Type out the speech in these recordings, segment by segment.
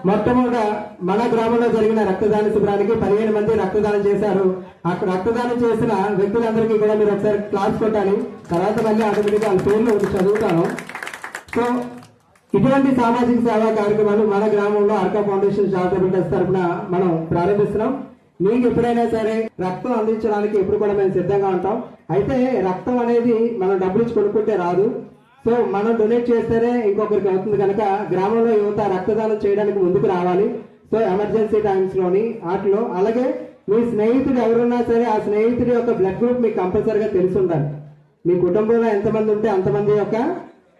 మొట్టమొదట మన గ్రామంలో జరిగిన రక్తదాన శిబిరానికి 15 మంది రక్తదానం చేశారు. అక్కడ రక్తదానం చేసిన వ్యక్తులందరికీ కూడా మీరు ఒకసారి క్లాస్ కొట్టాలి. తర్వాత మళ్ళీ ఆటోమేటిక్గా వాళ్ళ పేర్లు చదువుతాను. సో ఇటువంటి సామాజిక సేవా కార్యక్రమాలు మన గ్రామంలో అర్కా ఫౌండేషన్ చారిటబుల్ ట్రస్ట్ తరఫున మనం ప్రారంభిస్తున్నాం. మీకు ఎప్పుడైనా సరే రక్తం అందించడానికి ఎప్పుడు కూడా మేము సిద్ధంగా ఉంటాం. అయితే రక్తం అనేది మనం డబ్బులు ఇచ్చి కొనుక్కుంటే రాదు. సో మనం డొనేట్ చేస్తేనే ఇంకొకరికి అవుతుంది కనుక గ్రామంలో యువత రక్తదానం చేయడానికి ముందుకు రావాలి. సో ఎమర్జెన్సీ టైమ్స్ లోని వాటిలో అలాగే మీ స్నేహితుడు ఎవరున్నా సరే ఆ స్నేహితుడి యొక్క బ్లడ్ గ్రూప్ మీకు కంపల్సరీగా తెలిసి ఉండాలి. మీ కుటుంబంలో ఎంతమంది ఉంటే అంతమంది యొక్క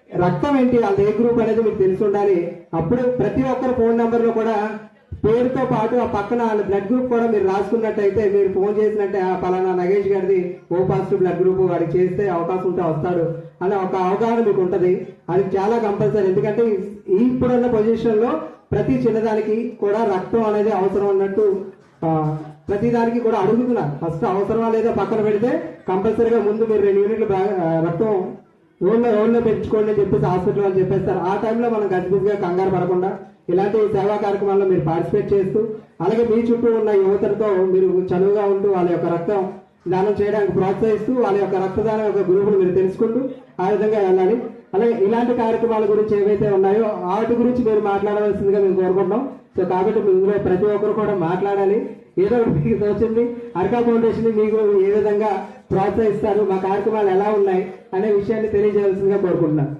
రక్తం ఏంటి వాళ్ళ ఏ గ్రూప్ అనేది మీకు తెలిసి ఉండాలి. అప్పుడు ప్రతి ఒక్కరి ఫోన్ నెంబర్లో కూడా పేరుతో పాటు ఆ పక్కన వాళ్ళ బ్లడ్ గ్రూప్ కూడా మీరు రాసుకున్నట్టయితే మీరు ఫోన్ చేసినట్టే ఆ పలానా నగేష్ గారిది ఓ పాజిటివ్ బ్లడ్ గ్రూప్ వాడికి చేస్తే అవకాశం ఉంటే వస్తాడు అనే ఒక అవగాహన మీకు ఉంటుంది. అది చాలా కంపల్సరీ. ఎందుకంటే ఇప్పుడున్న పొజిషన్ లో ప్రతి చిన్నదానికి కూడా రక్తం అనేది అవసరం అన్నట్టు ప్రతి దానికి కూడా అడుగుతున్నారు. ఫస్ట్ అవసరమా లేదా పక్కన పెడితే కంపల్సరీగా ముందు మీరు 2 యూనిట్లు రక్తం ఓన్లో పెంచుకోండి అని చెప్పేసి హాస్పిటల్ అని చెప్పేస్తారు. ఆ టైంలో మనం గజిబిజిగా కంగారు పడకుండా ఇలాంటి సేవా కార్యక్రమాల్లో మీరు పార్టిసిపేట్ చేస్తూ అలాగే మీ చుట్టూ ఉన్న యువతలతో మీరు చనువుగా ఉంటూ వాళ్ళ యొక్క రక్తం దానం చేయడానికి ప్రోత్సహిస్తూ వాళ్ళ యొక్క రక్తదానం యొక్క గ్రూపులు మీరు తెలుసుకుంటూ ఆ విధంగా వెళ్ళాలి. అలాగే ఇలాంటి కార్యక్రమాల గురించి ఏవైతే ఉన్నాయో వాటి గురించి మీరు మాట్లాడవలసిందిగా మేము కోరుకుంటున్నాం. సో కాబట్టి ఇందులో ప్రతి ఒక్కరు కూడా మాట్లాడాలి. ఏదో మీకు తోచింది అర్కా ఫౌండేషన్ మీకు ఏ విధంగా ప్రోత్సహిస్తారు, మా కార్యక్రమాలు ఎలా ఉన్నాయి అనే విషయాన్ని తెలియజేయాల్సిందిగా కోరుకుంటున్నాను.